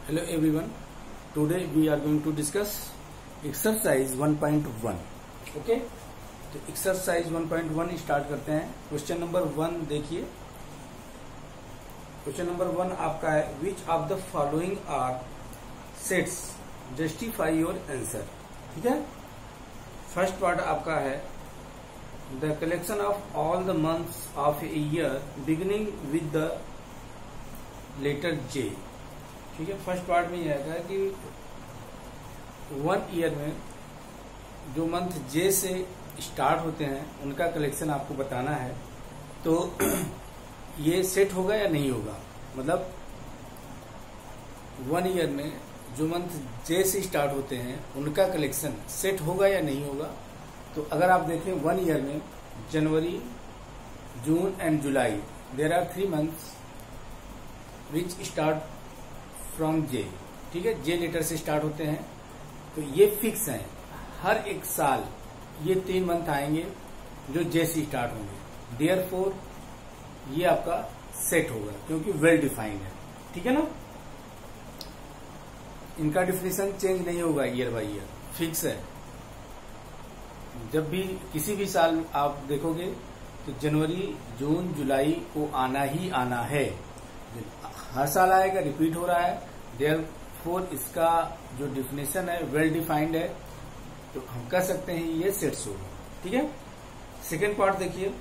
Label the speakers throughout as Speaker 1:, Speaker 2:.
Speaker 1: Hello everyone. Today we are going to discuss exercise 1.1. Okay? तो exercise 1.1 start करते हैं. Question number 1 देखिए. Question number 1 आपका है which of the following are sets justify your answer. ठीक है. First part आपका है the collection of all the months of a year beginning with the letter J. ठीक है. फर्स्ट पार्ट में यह आएगा कि 1 ईयर में जो मंथ जे से स्टार्ट होते हैं उनका कलेक्शन आपको बताना है. तो ये सेट होगा या नहीं होगा, मतलब 1 ईयर में जो मंथ जे से स्टार्ट होते हैं उनका कलेक्शन सेट होगा या नहीं होगा. तो अगर आप देखें 1 ईयर में January, June and July, there are 3 months which start from J. ठीक है, जे लेटर से स्टार्ट होते हैं. तो ये फिक्स है, हर एक साल ये 3 मंथ आएंगे जो जे से स्टार्ट होंगे. देयरफॉर ये आपका सेट होगा क्योंकि वेल डिफाइंड है. ठीक है ना. इनका डिफिनेशन चेंज नहीं होगा ईयर बाय ईयर, फिक्स है. जब भी किसी भी साल आप देखोगे तो जनवरी, जून, जुलाई को आना ही आना है. हर साल आएगा, रिपीट हो रहा है. देयरफॉर इसका जो डिफिनेशन है वेल डिफाइंड है, तो हम कह सकते हैं ये सेट्स होगा. ठीक है. सेकेंड पार्ट देखिए,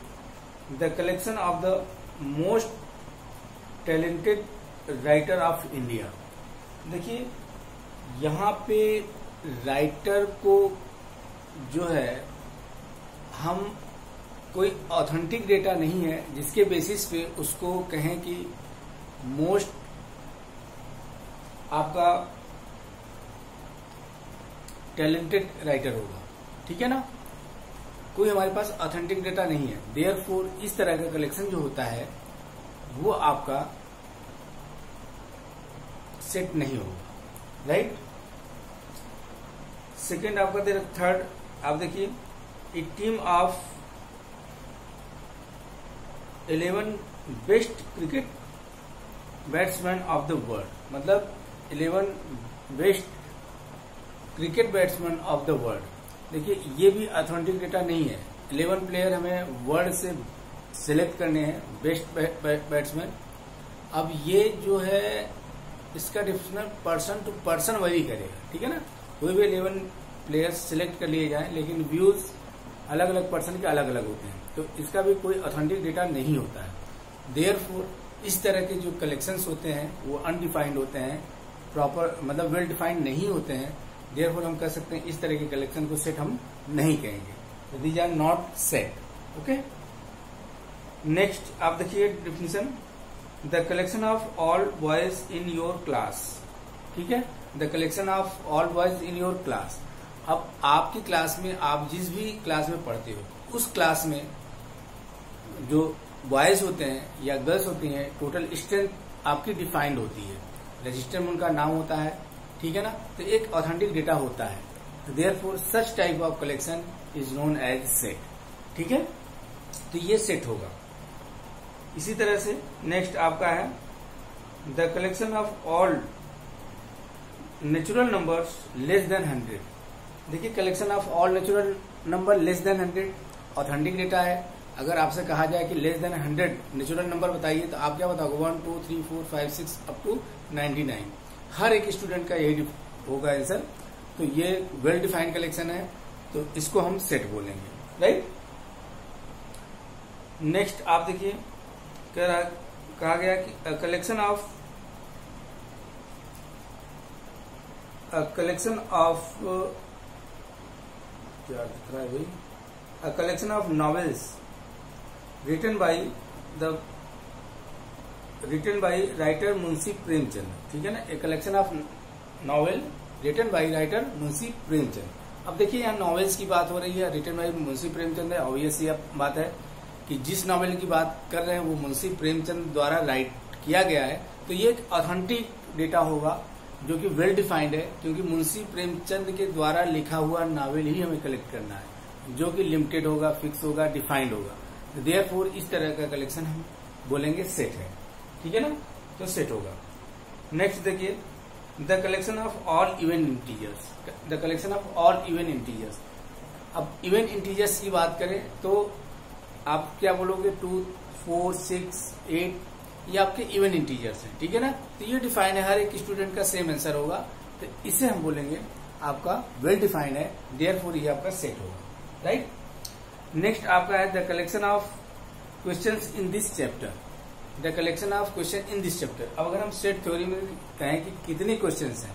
Speaker 1: the collection of the most talented writer of India. देखिए यहाँ पे राइटर को जो है हम कोई ऑथेंटिक डेटा नहीं है जिसके बेसिस पे उसको कहें कि मोस्ट आपका टैलेंटेड राइटर होगा. ठीक है ना. कोई हमारे पास ऑथेंटिक डेटा नहीं है. देयरफॉर इस तरह का कलेक्शन जो होता है वो आपका सेट नहीं होगा. राइट. सेकेंड आपका थर्ड आप देखिए, a team of 11 best cricket batsman of the world, मतलब 11 best cricket batsman of the world. देखिए ये भी ऑथेंटिक डेटा नहीं है. 11 प्लेयर हमें वर्ल्ड से सिलेक्ट करने हैं बेस्ट बैट्समैन. अब ये जो है इसका डिफरेंस पर्सन टू पर्सन वही करेगा. ठीक है ना. कोई भी 11 प्लेयर्स सिलेक्ट कर लिए जाएं, लेकिन व्यूज अलग अलग पर्सन के अलग अलग होते हैं, तो इसका भी कोई ऑथेंटिक डेटा नहीं होता है. देयरफॉर इस तरह के जो कलेक्शंस होते हैं वो अनडिफाइंड होते हैं, प्रॉपर मतलब वेल डिफाइंड नहीं होते हैं. देयरफॉर हम कह सकते हैं इस तरह के कलेक्शन को सेट हम नहीं कहेंगे. These are not set. Okay. Next आप देखिए definition, the collection of all boys in your class. ठीक है. The collection of all boys in your class. अब आपकी क्लास में, आप जिस भी क्लास में पढ़ते हो उस क्लास में जो बॉयज होते हैं या गर्ल्स होती हैं, टोटल स्ट्रेंथ आपकी डिफाइंड होती है. रजिस्टर में उनका नाम होता है. ठीक है ना. तो एक ऑथेंटिक डेटा होता है. Therefore such type of collection is known as set. ठीक है. तो ये सेट होगा. इसी तरह से नेक्स्ट आपका है the collection of all natural numbers less than 100. देखिए collection of all natural number less than 100 authentic data है. अगर आपसे कहा जाए कि लेस देन 100 नेचुरल नंबर बताइए तो आप क्या बताओगे? 1 2 3 4 5 6 अप टू 99. हर एक स्टूडेंट का यही होगा आंसर. तो ये वेल डिफाइंड कलेक्शन है, तो इसको हम सेट बोलेंगे. राइट. नेक्स्ट आप देखिए, कहा गया कि कलेक्शन ऑफ क्या दिख रहा है भाई, a collection of novels written by writer Munshi Premchand. ठीक है ना. a collection of novel written by writer Munshi Premchand. अब देखिए यहाँ नॉवेल्स की बात हो रही है, रिटन बाय मुंशी प्रेमचंद है. ऑब्वियस ये बात है कि जिस नॉवेल की बात कर रहे हैं वो मुंशी प्रेमचंद द्वारा राइट किया गया है, तो ये एक ऑथेंटिक डेटा होगा जो कि वेल डिफाइंड है, क्योंकि मुंशी प्रेमचंद के द्वारा लिखा हुआ नॉवेल ही हमें कलेक्ट करना है, जो कि लिमिटेड होगा, फिक्स होगा, डिफाइंड होगा. देयरफॉर इस तरह का कलेक्शन हम बोलेंगे सेट है. ठीक है ना. तो सेट होगा. नेक्स्ट देखिए, the collection of all even integers, the collection of all even integers. अब इवन इंटीजर्स की बात करें तो आप क्या बोलोगे, 2, 4, 6, 8 ये आपके इवन इंटीजर्स हैं, ठीक है ना। तो ये डिफाइन है, हर एक स्टूडेंट का सेम आंसर होगा, तो इसे हम बोलेंगे आपका वेल डिफाइंड है, देयरफॉर ये आपका सेट होगा, राइट। नेक्स्ट आपका है the collection of questions in this chapter, the collection of question in this chapter. अब अगर हम सेट थ्योरी में कहें कि कितने क्वेश्चंस हैं,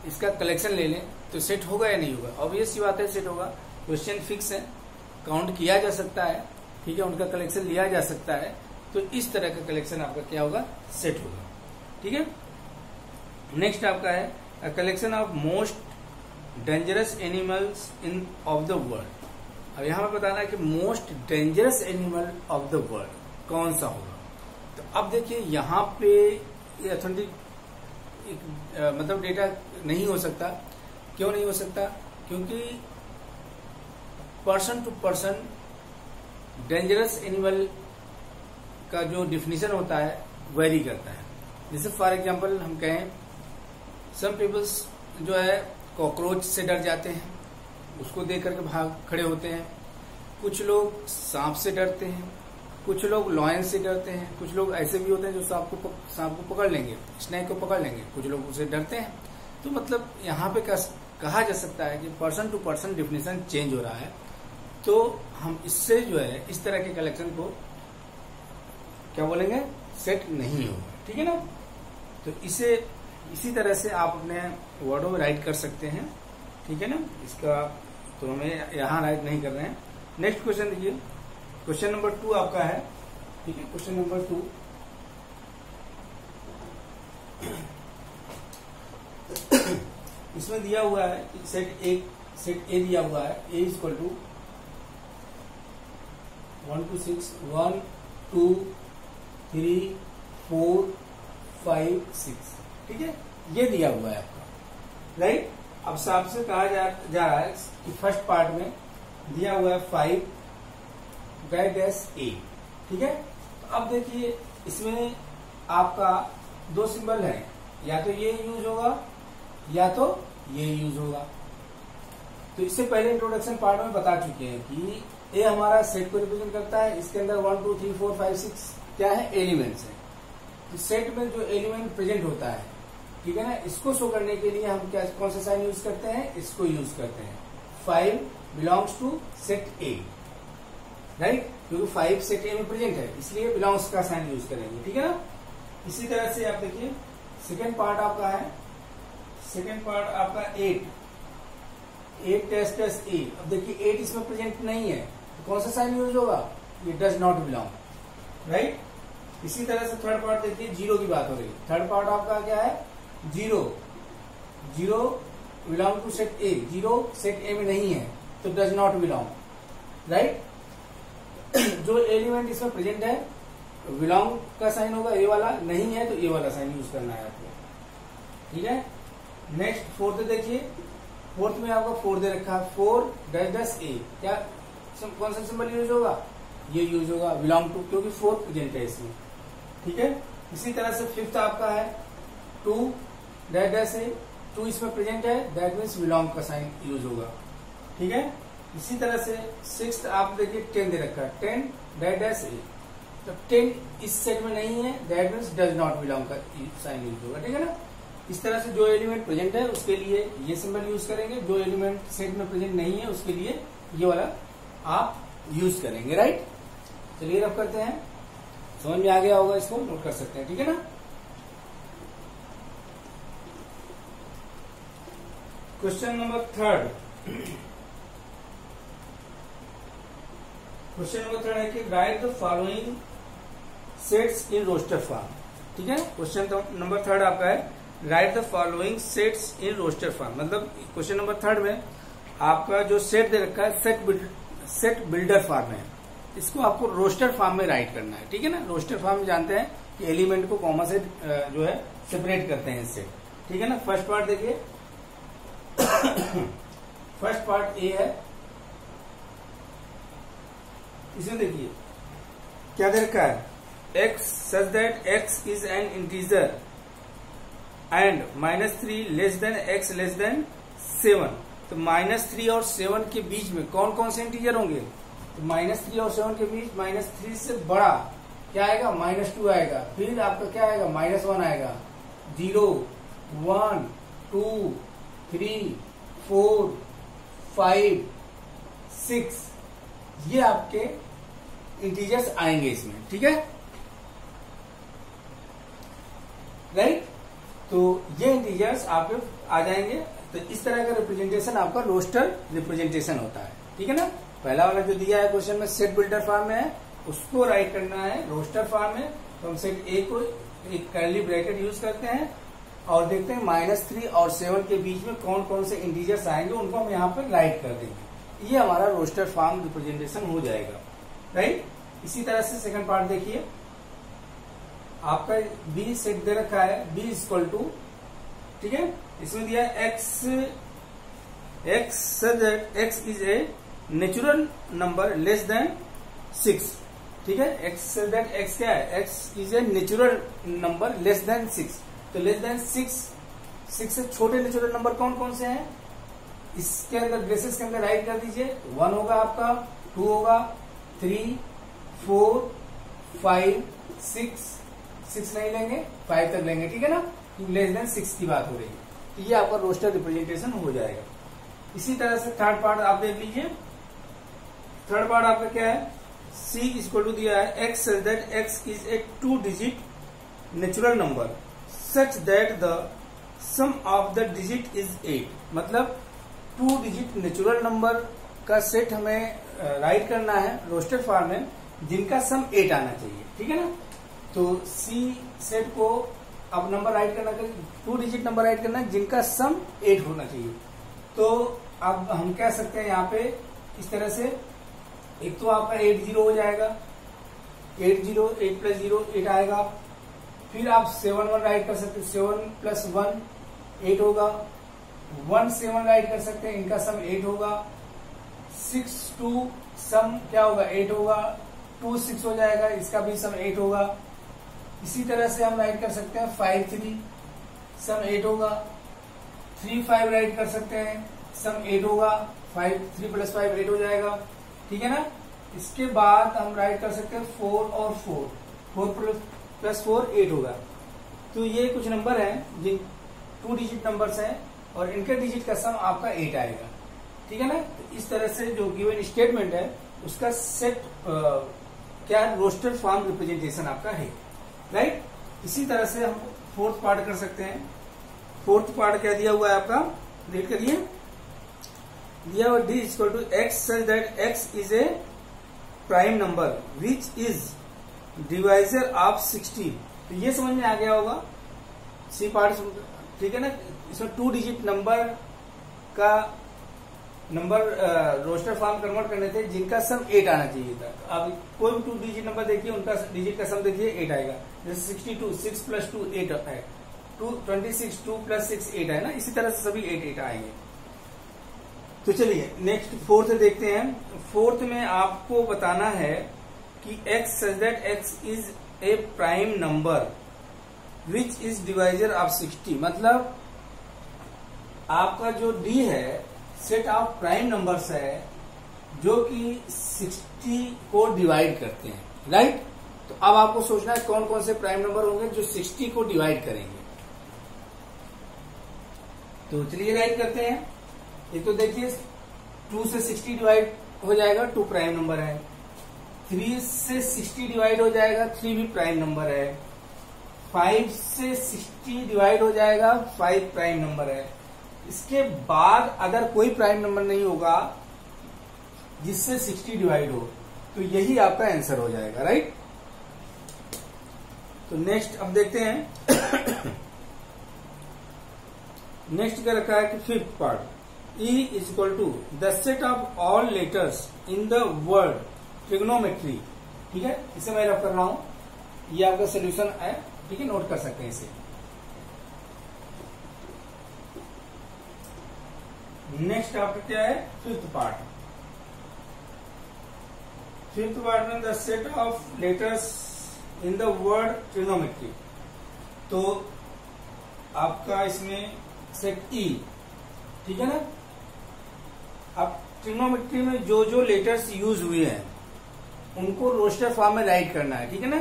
Speaker 1: इसका कलेक्शन ले लें तो सेट होगा या नहीं होगा, ऑब्वियस सी बात है सेट होगा। क्वेश्चन फिक्स है, काउंट किया जा सकता है, ठीक है, उनका कलेक्शन लिया जा सकता है, तो इस तरह का कलेक्शन आपका क्या होगा, सेट होगा, ठीक है। नेक्स्ट आपका है collection of most dangerous animals in of the world. अब यहां पर बताना है कि most dangerous animal of the world कौन सा होगा। तो अब देखिए यहां पे ऑथेंटिक मतलब डेटा नहीं हो सकता। क्यों नहीं हो सकता, क्योंकि person to person dangerous animal का जो डिफिनीशन होता है वेरी करता है। जैसे फॉर एग्जांपल हम कहें, सम पीपल्स जो है कॉकरोच से डर जाते हैं, उसको देख करके भाग खड़े होते हैं। कुछ लोग सांप से डरते हैं, कुछ लोग लॉयन से डरते हैं, कुछ लोग ऐसे भी होते हैं जो सांप को पकड़ लेंगे, स्नेक को पकड़ लेंगे, कुछ लोग उसे डरते हैं। तो मतलब यहाँ पे कहा जा सकता है कि person to person definition change हो रहा है। तो हम इससे जो है इस तरह के कलेक्शन को क्या बोलेंगे, सेट नहीं होगा, ठीक है ना। तो इसे इसी तरह से आप अपने वर्डों में राइट कर सकते हैं, ठीक है ना। इसका तो हमें यहाँ राइट नहीं कर रहे हैं। नेक्स्ट क्वेश्चन देखिए, क्वेश्चन नंबर 2 आपका है, ठीक है। क्वेश्चन नंबर 2 इसमें दिया हुआ है सेट ए दिया हुआ है, ए इक्वल टू 1 to 6, 1, 2, 3, 4, 5, 6, ठीक है, ये दिया हुआ है आपका, राइट। अब आपसे कहा जा रहा है कि फर्स्ट पार्ट में दिया हुआ है 5 डैश ए, ठीक है। तो अब देखिए इसमें आपका 2 सिंबल है, या तो ये यूज होगा या तो ये यूज होगा। तो इससे पहले इंट्रोडक्शन पार्ट में बता चुके हैं कि ए हमारा सेट को रिप्रेजेंट करता है, इसके अंदर 1, 2, 3, 4, 5, 6 क्या है, एलिमेंट्स है। तो सेट में जो एलिमेंट प्रेजेंट होता है, ठीक है ना, इसको शो करने के लिए हम क्या कौन सा साइन यूज करते हैं, इसको यूज करते हैं। 5 belongs to set A, right, क्योंकि 5 सेट ए में प्रेजेंट है, इसलिए बिलोंग्स का साइन यूज करेंगे, ठीक है ना। इसी तरह से आप देखिए सेकेंड पार्ट आपका है, सेकेंड पार्ट आपका 8 टेस्ट ए। अब देखिए 8 इसमें प्रेजेंट नहीं है, तो कौन सा साइन यूज होगा, ये डज नॉट बिलोंग, राइट। इसी तरह से थर्ड पार्ट देखिए, 0 की बात हो रही है। थर्ड पार्ट आपका क्या है, 0 belong to set A, 0 set A में नहीं है तो डज नॉट बिलोंग, राइट। जो एलिमेंट इसमें प्रेजेंट है बिलोंग का साइन होगा ए वाला, नहीं है तो ए वाला साइन यूज करना है आपको, ठीक है। नेक्स्ट फोर्थ देखिए, फोर्थ में आपका 4 दे रखा है, 4 डैश ए, क्या कौन सा सिंबल यूज होगा, ये यूज होगा बिलोंग टू, क्योंकि 4 प्रेजेंट है इसमें, ठीक है। इसी तरह से फिफ्थ आपका है 2 डैश ए, 2 इसमें प्रेजेंट है, दैट मीन्स बिलोंग का साइन यूज होगा, ठीक है। इसी तरह से सिक्स्थ आप देखिए 10 दे रखा है, 10 डैश ए, तो 10 इस सेट में नहीं है, that means does not belong का साइन यूज होगा, ठीक है ना। इस तरह से जो एलिमेंट प्रेजेंट है उसके लिए ये सिंबल यूज करेंगे, जो एलिमेंट सेट में प्रेजेंट नहीं है उसके लिए ये वाला आप यूज करेंगे, राइट। चलिए रब करते हैं, समझ में आ गया होगा, इसको नोट कर सकते हैं, ठीक है ना। क्वेश्चन नंबर 3, क्वेश्चन नंबर 3 है कि write the following sets in roster form, ठीक है। क्वेश्चन नंबर 3 आपका है write the following sets in roster form. मतलब क्वेश्चन नंबर 3 में आपका जो सेट दे रखा है सेट बिल्डर फॉर्म है, इसको आपको रोस्टर फॉर्म में राइट करना है, ठीक है ना। रोस्टर फॉर्म में जानते हैं कि एलिमेंट को कॉमा से जो है सेपरेट करते हैं इससे, ठीक है ना। फर्स्ट पार्ट देखिए, फर्स्ट पार्ट ए है, इसमें देखिए क्या दे रखा है, x such that x is an integer and -3 less than x less than 7। तो -3 और 7 के बीच में कौन कौन से इंटीजर होंगे? तो -3 और 7 के बीच -3 से बड़ा क्या आएगा? -2 आएगा। फिर आपका क्या आएगा? -1 आएगा। 0 1 2 3 4 5 6 ये आपके इंटीजर्स आएंगे इसमें, ठीक है, राइट। तो ये इंटीजर्स आपके आ जाएंगे। तो इस तरह का रिप्रेजेंटेशन आपका रोस्टर रिप्रेजेंटेशन होता है, ठीक है ना। पहला वाला जो दिया है क्वेश्चन में सेट बिल्डर फॉर्म में है, उसको राइट करना है रोस्टर फॉर्म में। तो हम सेट ए को एक कर्ली ब्रैकेट यूज करते हैं और देखते हैं -3 और 7 के बीच में कौन कौन से इंटीजर्स आएंगे, उनको हम यहाँ पर राइट कर देंगे। ये हमारा रोस्टर फॉर्म रिप्रेजेंटेशन हो जाएगा, राइट। इसी तरह से सेकंड पार्ट देखिए, आपका बी सेट दे रखा है, बी इक्वल टू, ठीक है, इसमें दिया x is a natural number less than 6, ठीक है। x क्या है? x is a natural number less than 6। तो लेस देन 6 से छोटे नेचुरल नंबर कौन कौन से हैं? इसके अंदर ब्रेसेस के अंदर राइट कर दीजिए। 1 होगा आपका, 2 होगा, 3 4 5 6 नहीं लेंगे, 5 तक लेंगे, ठीक है ना, क्योंकि लेस देन 6 की बात हो रही है। तो ये आपका रोस्टर रिप्रेजेंटेशन हो जाएगा। इसी तरह से थर्ड पार्ट आप देख लीजिए। थर्ड पार्ट आपका क्या है? C इक्वल टू दिया है x such that x is a 2 digit natural number such that the sum of the digit is 8। मतलब 2 डिजिट नेचुरल नंबर का सेट हमें राइट करना है रोस्टर फॉर्म में, जिनका सम 8 आना चाहिए, ठीक है ना। तो C सेट को अब नंबर राइट करना, 2 डिजिट नंबर राइट करना है जिनका सम 8 होना चाहिए। तो अब हम कह सकते हैं यहाँ पे इस तरह से, एक तो आपका 8 0 हो जाएगा, 8 0 8 प्लस 0 8 आएगा। फिर आप 7 1 राइट कर सकते हैं, 7 प्लस 1 8 होगा। 1 7 राइट कर सकते हैं, इनका सम 8 होगा। 6 2 सम क्या होगा? 8 होगा। 2 6 हो जाएगा, इसका भी सम 8 होगा। इसी तरह से हम राइट कर सकते हैं 5 3 सम 8 होगा। 3 5 राइट कर सकते हैं, सम 8 होगा। 5 3 प्लस 5 8 हो जाएगा, ठीक है ना। इसके बाद हम राइट कर सकते हैं 4 और 4 प्लस 4 8 होगा। तो ये कुछ नंबर हैं जिन 2 डिजिट नंबर्स हैं और इनके डिजिट का सम आपका 8 आएगा, ठीक है ना। तो इस तरह से जो गिवन स्टेटमेंट है उसका सेट क्या रोस्टर फॉर्म रिप्रेजेंटेशन आपका है, राइट। इसी तरह से हम फोर्थ पार्ट कर सकते हैं। फोर्थ पार्ट क्या दिया हुआ है आपका, रीड करिए। दिया हुआ d equal to x such that x is a prime number which is divisor of 60। तो ये समझ में आ गया होगा सी पार्ट, ठीक है ना। इसमें 2 डिजिट नंबर का नंबर रोस्टर फॉर्म कन्वर्ट करने थे जिनका सम 8 आना चाहिए था। अब कोई भी 2 डिजिट नंबर देखिए, उनका डिजिट का सम देखिए 8 आएगा। जैसे 62 6 प्लस 2 8 है, 26 2 प्लस 6 8 है ना। इसी तरह से सभी 8 8 आएंगे। तो चलिए नेक्स्ट फोर्थ देखते हैं। फोर्थ में आपको बताना है कि x such that x is a prime number which is divisor of 60। मतलब आपका जो d है सेट ऑफ प्राइम नंबर्स है जो कि 60 को डिवाइड करते हैं, राइट। तो अब आपको सोचना है कौन कौन से प्राइम नंबर होंगे जो 60 को डिवाइड करेंगे। तो चलिए राइट करते हैं। एक तो देखिए 2 से 60 डिवाइड हो जाएगा, 2 प्राइम नंबर है। 3 से 60 डिवाइड हो जाएगा, 3 भी प्राइम नंबर है। 5 से 60 डिवाइड हो जाएगा, 5 प्राइम नंबर है। इसके बाद अगर कोई प्राइम नंबर नहीं होगा जिससे 60 डिवाइड हो, तो यही आपका आंसर हो जाएगा, राइट। तो नेक्स्ट अब देखते हैं। नेक्स्ट क्या रखा है कि fifth part E is equal to the set of all letters in the word trigonometry, ठीक है। इसे मैं रफ कर रहा हूं, ये आपका सोल्यूशन है, ठीक है, नोट कर सकते हैं इसे। नेक्स्ट आपका क्या है, फिफ्थ पार्ट। फिफ्थ पार्ट में the set of letters in the word trigonometry. तो आपका इसमें सेट ई, ठीक है ना। अब ट्रिग्नोमेट्री में जो जो लेटर्स यूज हुए हैं उनको रोस्टर फॉर्म में राइट करना है, ठीक है ना।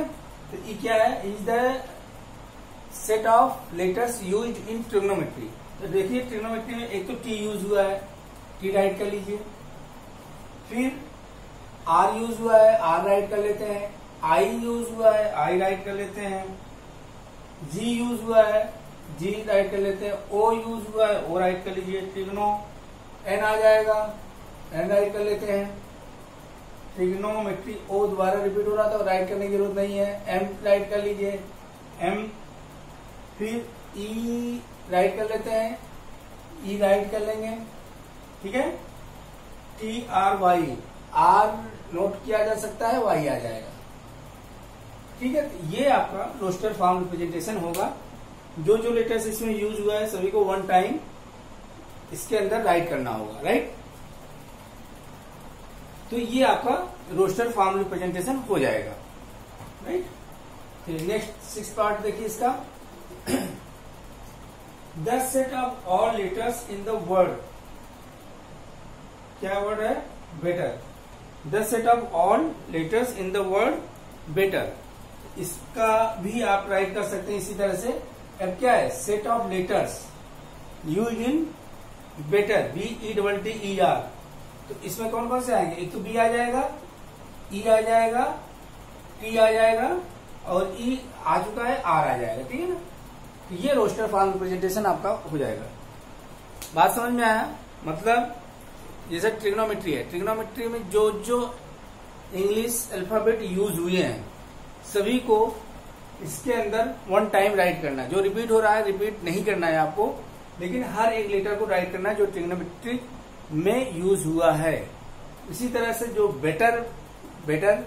Speaker 1: तो ई क्या है, is the set of letters used in trigonometry. तो देखिए ट्रिग्नोमेट्री में एक तो टी यूज हुआ है, टी राइट कर लीजिए। फिर आर यूज हुआ है, आर राइट कर लेते हैं। आई यूज हुआ है, आई राइट कर लेते हैं। जी यूज हुआ है, जी राइट कर लेते हैं। ओ यूज हुआ है, ओ राइट कर लीजिए। ट्रिग्नो एन आ जाएगा, एन राइट कर लेते हैं। ट्रिग्नोमेट्री ओ दोबारा रिपीट हो रहा था, राइट करने की जरूरत नहीं है। एम राइट कर लीजिए, एम। फिर ई राइट कर लेते हैं, ई राइट कर लेंगे, ठीक है। T R Y, R note किया जा सकता है, वाई आ जाएगा, ठीक है। तो ये आपका रोस्टर फॉर्म रिप्रेजेंटेशन होगा। जो जो लेटर्स इसमें यूज हुआ है सभी को वन टाइम इसके अंदर राइट करना होगा, राइट। तो ये आपका रोस्टर फॉर्म रिप्रेजेंटेशन हो जाएगा, राइट। फिर नेक्स्ट 6 पार्ट देखिए इसका। The set of all letters in the word, क्या वर्ड है, better. The set of all letters in the word better, इसका भी आप राइट कर सकते हैं इसी तरह से। अब क्या है, set of letters use in better, BETTER। तो इसमें कौन कौन से आएंगे, एक तो बी आ जाएगा, ई आ जाएगा, टी आ जाएगा और ई आ चुका है, आर आ जाएगा, ठीक है ना। तो ये रोस्टर फॉर्म रिप्रेजेंटेशन आपका हो जाएगा। बात समझ में आया, मतलब जैसे ट्रिग्नोमेट्री है, ट्रिग्नोमेट्री में जो जो इंग्लिश अल्फाबेट यूज हुए हैं सभी को इसके अंदर वन टाइम राइट करना है। जो रिपीट हो रहा है रिपीट नहीं करना है आपको, लेकिन हर एक लेटर को राइट करना है जो ट्रिग्नोमेट्री में यूज हुआ है। इसी तरह से जो बेटर, बेटर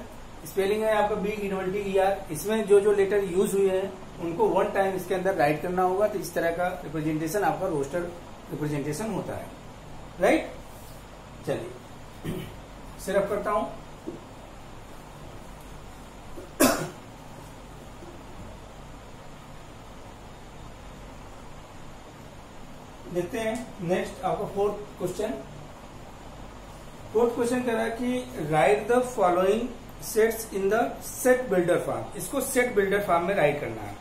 Speaker 1: स्पेलिंग है आपका BETTER, इसमें जो जो लेटर यूज हुए हैं उनको वन टाइम इसके अंदर राइट करना होगा। तो इस तरह का रिप्रेजेंटेशन आपका रोस्टर रिप्रेजेंटेशन होता है, राइट। चलिए सिर्फ करता हूं। देखते हैं नेक्स्ट आपका फोर्थ क्वेश्चन। फोर्थ क्वेश्चन कह रहा है कि write the following sets in the set builder form. इसको सेट बिल्डर फॉर्म में राइट करना है।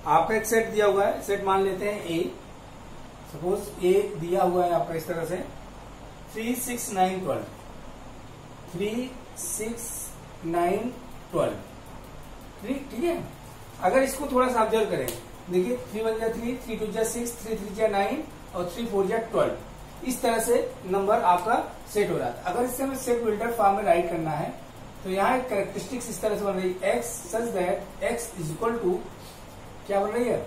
Speaker 1: आपका एक सेट दिया हुआ है, सेट मान लेते हैं ए, सपोज ए दिया हुआ है आपका इस तरह से 3, 6, 9, 12, 3, 6, 9, 12, ठीक है। अगर इसको थोड़ा सा ऑब्जर्व करें, देखिए 3 1 3, 3 2 6, 3 3 9 और 3 4 12, इस तरह से नंबर आपका सेट हो रहा था। अगर इससे हमें सेट बिल्डर फॉर्म में राइट करना है तो यहाँ एक कैरेक्टरिस्टिक्स इस तरह से बन रही है, X such that X is equal to क्या बन रही है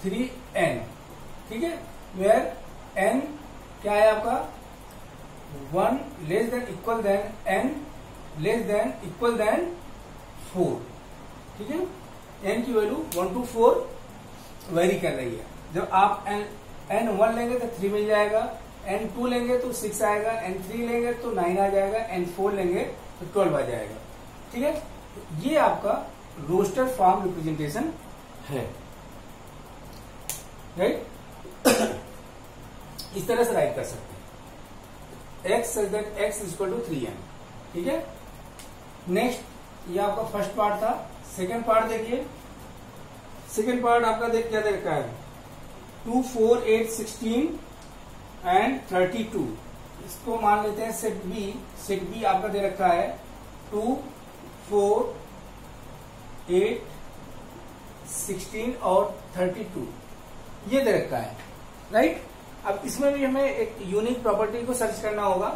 Speaker 1: 3n, ठीक है। वेयर n क्या है आपका 1 less than equal than n less than equal than 4, ठीक है। n की वैल्यू 1 to 4 वेरी कर रही है। जब आप n 1 लेंगे तो 3 मिल जाएगा, n 2 लेंगे तो 6 आएगा, n 3 लेंगे तो 9 आ जाएगा, n 4 लेंगे तो 12 आ जाएगा, ठीक है। ये आपका रोस्टर फॉर्म रिप्रेजेंटेशन है, राइट। इस तरह से राइट कर सकते हैं, x such that x is equal to 3n, ठीक है। नेक्स्ट ये आपका फर्स्ट पार्ट था। सेकेंड पार्ट देखिए, सेकेंड पार्ट आपका देख क्या दे रखा है 2, 4, 8, 16 एंड 32। इसको मान लेते हैं सेट बी। सेट बी आपका दे रखा है 2, 4, 8, 16 और 32, ये दे रखा है, राइट। अब इसमें भी हमें एक यूनिक प्रॉपर्टी को सर्च करना होगा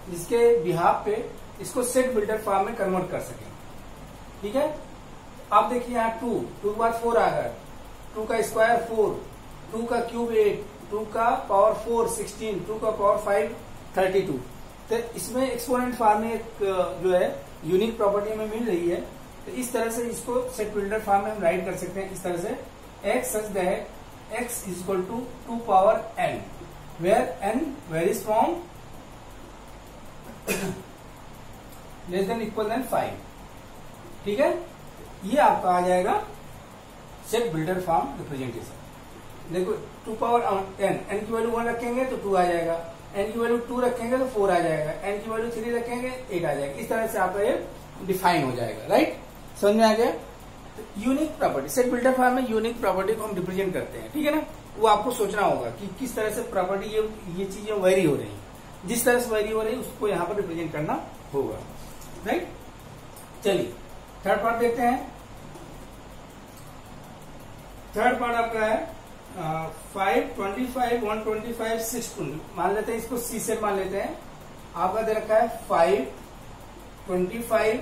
Speaker 1: जिसके बिहाफ पे इसको सेट बिल्डर फॉर्म में कन्वर्ट कर सकें, ठीक है। आप देखिए यहाँ 2 के बाद 4 आ गया, 2 का स्क्वायर 4, 2 का क्यूब 8, 2 का पावर 4 16, 2 का पावर 5 32। तो इसमें एक्सपोनेंट फॉर्म में एक जो है यूनिक प्रॉपर्टी हमें मिल रही है। तो इस तरह से इसको सेट बिल्डर फॉर्म में हम राइट कर सकते हैं इस तरह से, x such that x is equal to 2 power n, where n varies from less than equal than 5, ठीक है। ये आपका आ जाएगा सेट बिल्डर फॉर्म रिप्रेजेंटेशन। देखो 2 पावर n की वैल्यू 1 रखेंगे तो 2 आ जाएगा, n की वैल्यू 2 रखेंगे तो 4 आ जाएगा, n की वैल्यू 3 रखेंगे 8 आ जाएगा। इस तरह से आपका ये डिफाइन हो जाएगा। राइट, समझ में आ गया। तो unique property, set builder form में यूनिक प्रॉपर्टी को हम रिप्रेजेंट करते हैं, ठीक है ना। वो आपको सोचना होगा कि किस तरह से प्रॉपर्टी ये चीजें वेरी हो रही है, जिस तरह से वेरी हो रही है उसको यहाँ पर रिप्रेजेंट करना होगा। राइट, चलिए थर्ड पार्ट देखते हैं। थर्ड पार्ट आपका है 5, 25, 125, 620। मान लेते हैं इसको सी सेट मान लेते हैं। आपका दे रखा है 5, 25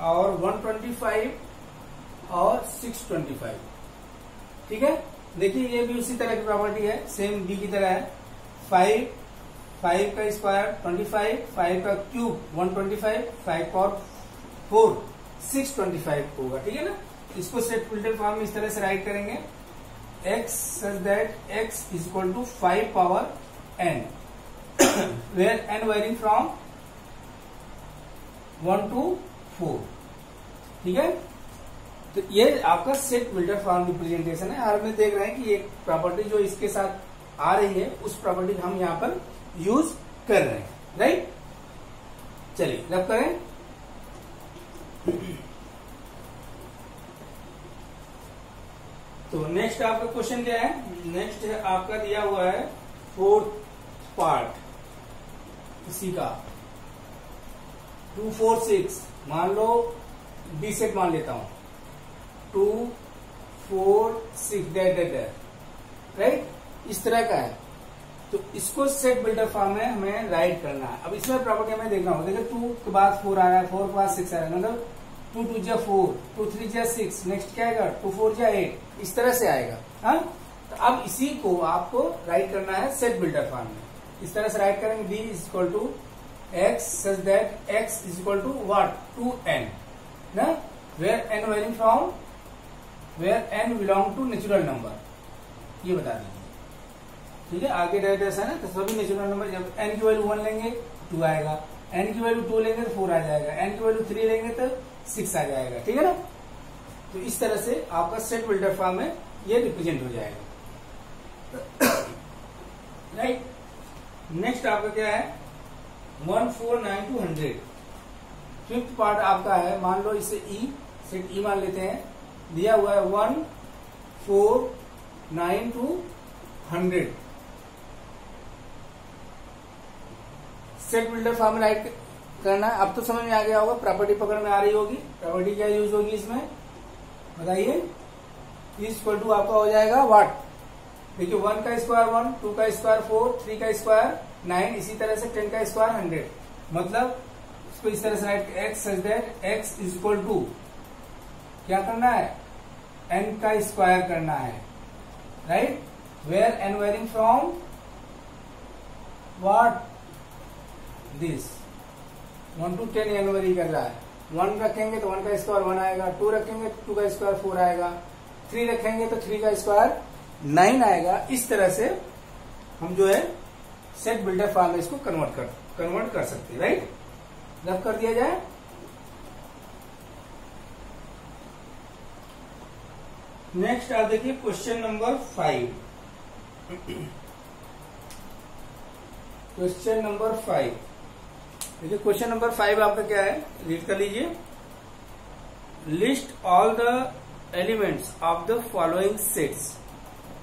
Speaker 1: और 125 और 625। ठीक है, देखिए ये भी उसी तरह की प्रॉपर्टी है, सेम बी की तरह है। 5 का स्क्वायर 25, 5 का क्यूब 125, 5 पावर 4 625 होगा। ठीक है ना। इसको सेट बिल्डर फॉर्म में इस तरह से राइट करेंगे, x such that x is equal to 5 power n where n varying from 1 to 4। ठीक है, तो ये आपका सेट बिल्डर फॉर्म रिप्रेजेंटेशन है। और हम देख रहे हैं कि एक प्रॉपर्टी जो इसके साथ आ रही है उस प्रॉपर्टी को हम यहाँ पर यूज कर रहे हैं। राइट, चलिए रब करें। तो नेक्स्ट आपका क्वेश्चन क्या है, नेक्स्ट है आपका दिया हुआ है 4th पार्ट इसी का 2, 4, 6। मान लो बी सेट मान लेता हूं 2, 4, 6 राइट, इस तरह का है। तो इसको सेट बिल्डर फॉर्म में हमें राइट करना है। अब इसमें प्रॉपर्टी हमें देखना होगा। देखिए 2 के बाद 4 आ रहा है, 4 के बाद 6 आ रहा है, मतलब 2 2 जा 4, 2 3 जा 6, नेक्स्ट क्या आएगा 2 4 जा 8, इस तरह से आएगा। हाँ, तो अब इसी को आपको राइट करना है सेट बिल्डर फॉर्म में। इस तरह से राइट करेंगे, b is equal to x such that x is equal to what 2n ना, where n varying from where n belong to natural number, ये बता दीजिए। ठीक है, आगे डायरेक्ट है ना, तो सभी नेचुरल नंबर जब n की वैल्यू 1 लेंगे 2 आएगा, n की वैल्यू 2 लेंगे तो 4 आ जाएगा, n की वैल्यू 3 लेंगे तो 6 आ जाएगा। ठीक है ना, तो इस तरह से आपका सेट बिल्डर फॉर्म में ये रिप्रेजेंट हो जाएगा। राइट, नेक्स्ट आपका क्या है 1 4 9 to 100। फिफ्थ पार्ट आपका है, मान लो इसे ई सेट ई मान लेते हैं, दिया हुआ है 1 4 9 to 100। सेट बिल्डर फॉर्म में राइट करना है। अब तो समझ में आ गया होगा, प्रॉपर्टी पकड़ में आ रही होगी। प्रॉपर्टी क्या यूज होगी इसमें बताइए, इक्वल टू आपका हो जाएगा व्हाट, देखिए 1 का स्क्वायर 1, 2 का स्क्वायर 4, 3 का स्क्वायर 9, इसी तरह से 10 का स्क्वायर 100। मतलब इसको इस तरह से write x such that x is equal to क्या करना है n का स्क्वायर करना है। Right, where n varying from what this 1 to 10 n vary कर रहा है। 1 रखेंगे तो 1 का स्क्वायर 1 आएगा, 2 रखेंगे तो 2 का स्क्वायर 4 आएगा, 3 रखेंगे तो 3 का स्क्वायर 9 आएगा। इस तरह से हम जो है सेट बिल्डर फॉर्म में इसको कन्वर्ट कर सकते हैं। राइट, रब कर दिया जाए। नेक्स्ट आप देखिए क्वेश्चन नंबर 5। क्वेश्चन नंबर 5 देखिए, क्वेश्चन नंबर 5 आपका क्या है, रीड कर लीजिए। List all the elements of the following sets,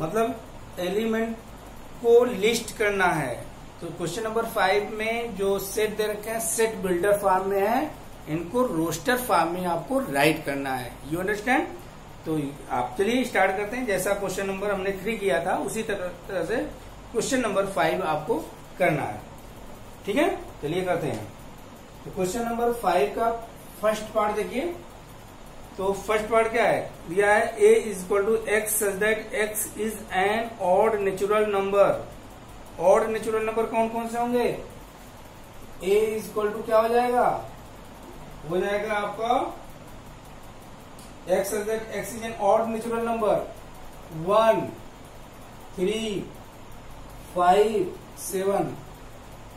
Speaker 1: मतलब एलिमेंट को लिस्ट करना है। तो क्वेश्चन नंबर 5 में जो सेट दे रखे हैं सेट बिल्डर फॉर्म में है, इनको रोस्टर फॉर्म में आपको राइट करना है। You understand. तो आप चलिए स्टार्ट करते हैं। जैसा क्वेश्चन नंबर हमने 3 किया था उसी तरह से क्वेश्चन नंबर 5 आपको करना है। ठीक है, चलिए करते हैं। तो क्वेश्चन नंबर 5 का फर्स्ट पार्ट देखिए। तो फर्स्ट पार्ट क्या है, दिया है a is equal to x such that x is an odd natural number. Odd natural number कौन कौन से होंगे, a इज इक्वल टू क्या हो जाएगा, हो जाएगा आपका x such that x is an odd natural number 1 3 5 7।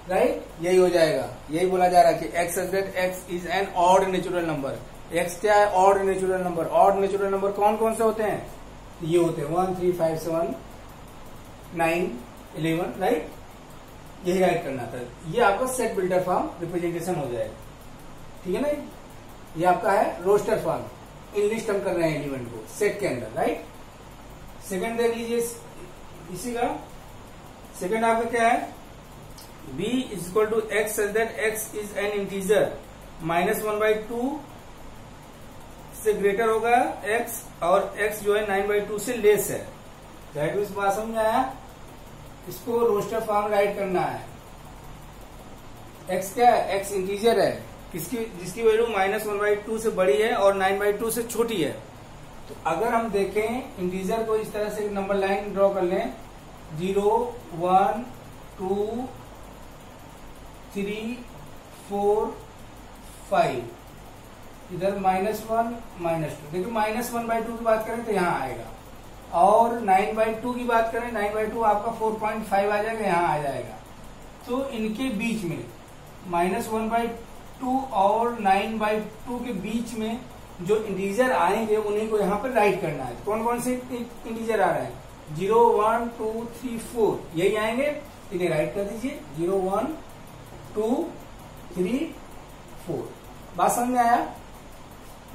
Speaker 1: Right, यही हो जाएगा, यही बोला जा रहा है कि x such that x is an odd natural number. X क्या है, odd natural number. Odd natural number कौन कौन से होते हैं, ये होते हैं 1, 3, 5, 7, 9, 11, राइट। यही राइट करना था। ये आपका सेट बिल्डर फॉर्म रिप्रेजेंटेशन हो जाएगा, ठीक है ना। ये आपका है रोस्टर फॉर्म, इन लिस्ट हम कर रहे हैं एलिमेंट को सेट के अंदर, राइट। सेकंड देख लीजिए इसी का। सेकंड आपका क्या है, b is equal to x such that x is an integer -1/2 से ग्रेटर होगा x, और x जो है 9/2 से लेस है। दैट मीन्स बात समझ में आया। इसको रोस्टर फॉर्म राइट करना है। x क्या है, x इंटीजर है, जिसकी वैल्यू -1/2 से बड़ी है और 9/2 से छोटी है। तो अगर हम देखें इंटीजर को इस तरह से एक नंबर लाइन ड्रॉ कर लें, 0, 1, 2, 3, 4, 5, इधर -1, -2। देखिए -1/2 की बात करें तो यहाँ आएगा, और 9/2 की बात करें, 9/2 आपका 4.5 आ जाएगा, यहाँ आ जाएगा। तो इनके बीच में -1/2 और 9/2 के बीच में जो इंटीजर आएंगे उन्हीं को यहाँ पर राइट करना है। कौन कौन से इंटीजर आ रहे हैं, 0, 1, 2, 3, 4, यही आएंगे, इन्हें राइट कर दीजिए। 0, 1, 2, 3, 4। बात समझ में आया।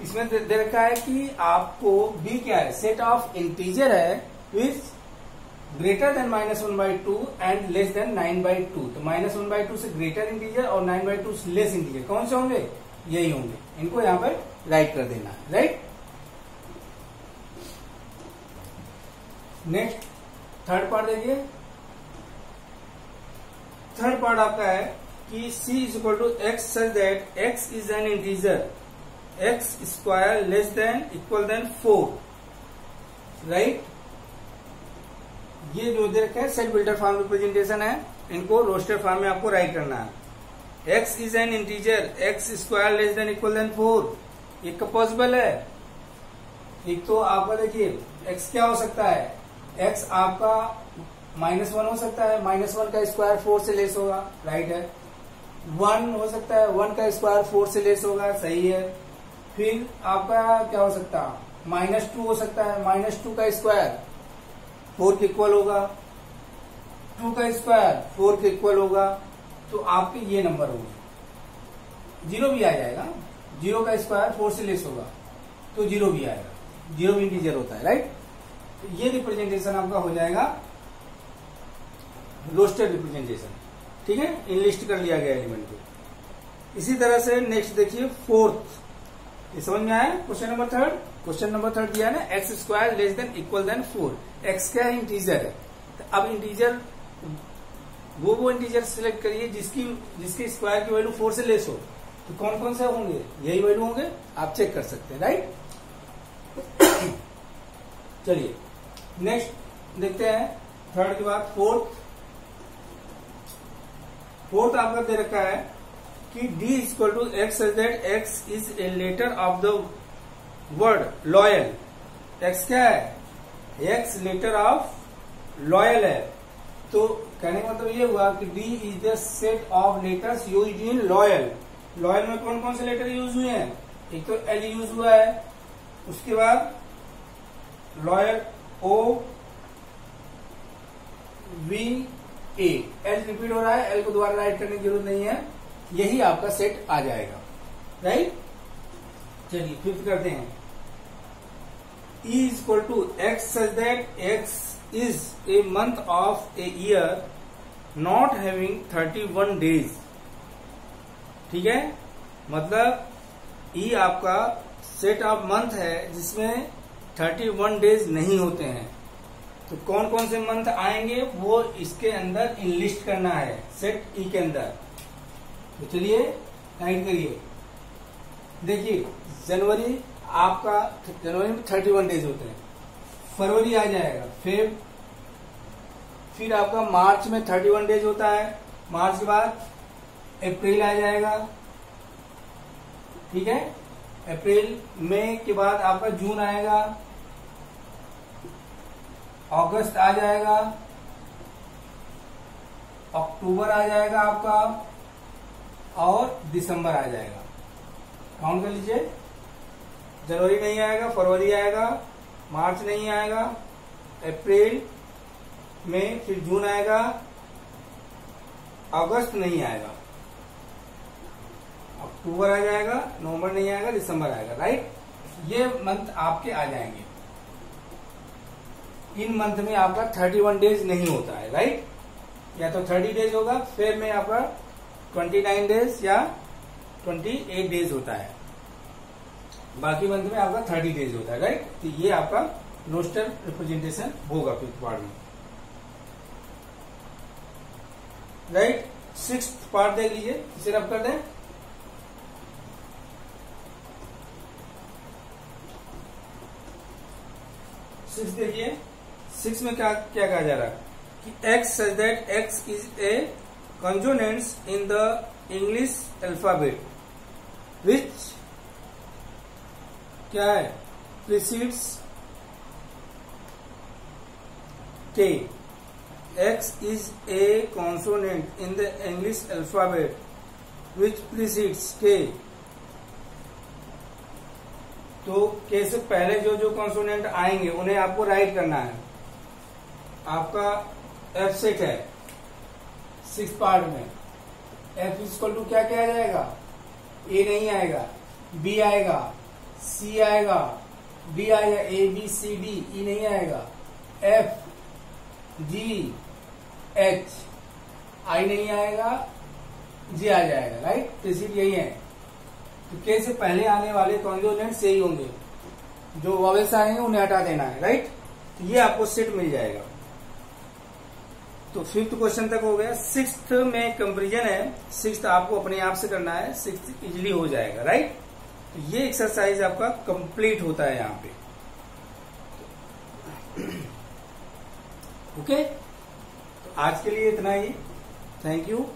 Speaker 1: इसमें दे रखा है कि आपको b क्या है, सेट ऑफ इंटीजर है which greater than -1/2 and less than 9/2। तो -1/2 से ग्रेटर इंटीजर और 9/2 से लेस इंटीजर कौन से होंगे, यही होंगे। इनको यहां पर राइट कर देना है, राइट। नेक्स्ट थर्ड पार्ट देखिए। थर्ड पार्ट आपका है कि c is equal to x such that x is an integer x square less than equal than 4, right. ये जो दे रखा है सेट बिल्डर फॉर्म रिप्रेजेंटेशन है, इनको रोस्टर फॉर्म में आपको राइट करना है। x is an integer x square less than equal than 4, ये कब पॉसिबल है। एक तो आपका देखिए x क्या हो सकता है, x आपका -1 हो सकता है, -1 का स्क्वायर 4 से लेस होगा, राइट है। 1 हो सकता है, 1 का स्क्वायर 4 से लेस होगा, सही है। फिर आपका क्या हो सकता है, -2 हो सकता है, -2 का स्क्वायर 4 के इक्वल होगा, 2 का स्क्वायर 4 के इक्वल होगा। तो आपके ये नंबर होंगे। 0 भी आ जाएगा, 0 का स्क्वायर 4 से लेस होगा तो 0 भी आएगा, 0 भी इंटीजर होता है, राइट। तो ये रिप्रेजेंटेशन आपका हो जाएगा रोस्टर रिप्रेजेंटेशन, ठीक है। इनलिस्ट कर लिया गया एलिमेंट को। इसी तरह से नेक्स्ट देखिए फोर्थ, ये समझ में आया। Question number third, question number third दिया है ना, x square less than equal than 4। X क्या है, इंटीजर है। तो अब इंटीजर वो इंटीजर सिलेक्ट करिए जिसके स्क्वायर की वैल्यू 4 से लेस हो। तो कौन कौन से होंगे, यही वैल्यू होंगे, आप चेक कर सकते हैं, राइट। चलिए नेक्स्ट देखते हैं, थर्ड के बाद फोर्थ आपका दे रखा है कि d equal to x such that x is a letter of the word loyal. x क्या है, x लेटर ऑफ लॉयल है। तो कहने का मतलब ये हुआ कि d is the set of letters used in loyal. Loyal में कौन कौन से लेटर यूज हुए हैं, एक तो L यूज हुआ है, उसके बाद loyal O V A, L repeat हो रहा है, L को दोबारा राइट करने की जरूरत नहीं है, यही आपका सेट आ जाएगा, राइट। चलिए फिफ्थ करते हैं। E is equal to x such that x is a month of a year not having 31 days, ठीक है। मतलब E आपका सेट ऑफ मंथ है जिसमें 31 डेज नहीं होते हैं। तो कौन कौन से मंथ आएंगे वो इसके अंदर इनलिस्ट करना है सेट ई के अंदर। तो चलिए राइट करिए। देखिए जनवरी आपका, जनवरी में 31 डेज होते हैं, फरवरी आ जाएगा, फिर आपका मार्च में 31 डेज होता है, मार्च के बाद अप्रैल आ जाएगा, ठीक है। अप्रैल मई के बाद आपका जून आएगा, अगस्त आ जाएगा, अक्टूबर आ जाएगा आपका, और दिसंबर आ जाएगा। काउंट कर लीजिए, जनवरी नहीं आएगा, फरवरी आएगा, मार्च नहीं आएगा, अप्रैल में, फिर जून आएगा, अगस्त नहीं आएगा, अक्टूबर आ जाएगा, नवंबर नहीं आएगा, दिसंबर आएगा, राइट। ये मंथ आपके आ जाएंगे। इन मंथ में आपका 31 डेज नहीं होता है, राइट। या तो 30 डेज होगा, फिर में आपका 29 डेज या 28 डेज होता है, बाकी मंथ में आपका 30 डेज होता है, राइट। तो ये आपका रोस्टर रिप्रेजेंटेशन होगा फिफ्थ पार्ट में, राइट। सिक्स्थ पार्ट देख लीजिए, इसे रब कर दें। सिक्स देखिए, सिक्स में क्या क्या कहा जा रहा है कि x such that x is a consonants in the English alphabet which क्या है precedes k. X is a consonant in the English alphabet which precedes k. तो k से पहले जो जो कॉन्सोनेंट आएंगे उन्हें आपको राइट करना है। आपका एफ सेट है सिक्स पार्ट में, एफ इक्वल टू क्या किया जाएगा, ए नहीं आएगा, बी आएगा, सी आएगा, डी आएगा, ए बी सी डी, ई नहीं आएगा, एफ जी एच, आई नहीं आएगा, जी आ जाएगा, राइट। प्रीसीड यही है। तो के से पहले आने वाले कॉन्सोनेंट्स यही होंगे, जो वॉवेल्स आएंगे उन्हें हटा देना है, राइट। तो ये आपको सेट मिल जाएगा। तो फिफ्थ क्वेश्चन तक हो गया। सिक्स्थ में कंपेरिजन है, सिक्स्थ आपको अपने आप से करना है, सिक्स्थ इजिली हो जाएगा, राइट। तो ये एक्सरसाइज आपका कंप्लीट होता है यहाँ पे, ओके। तो आज के लिए इतना ही, थैंक यू।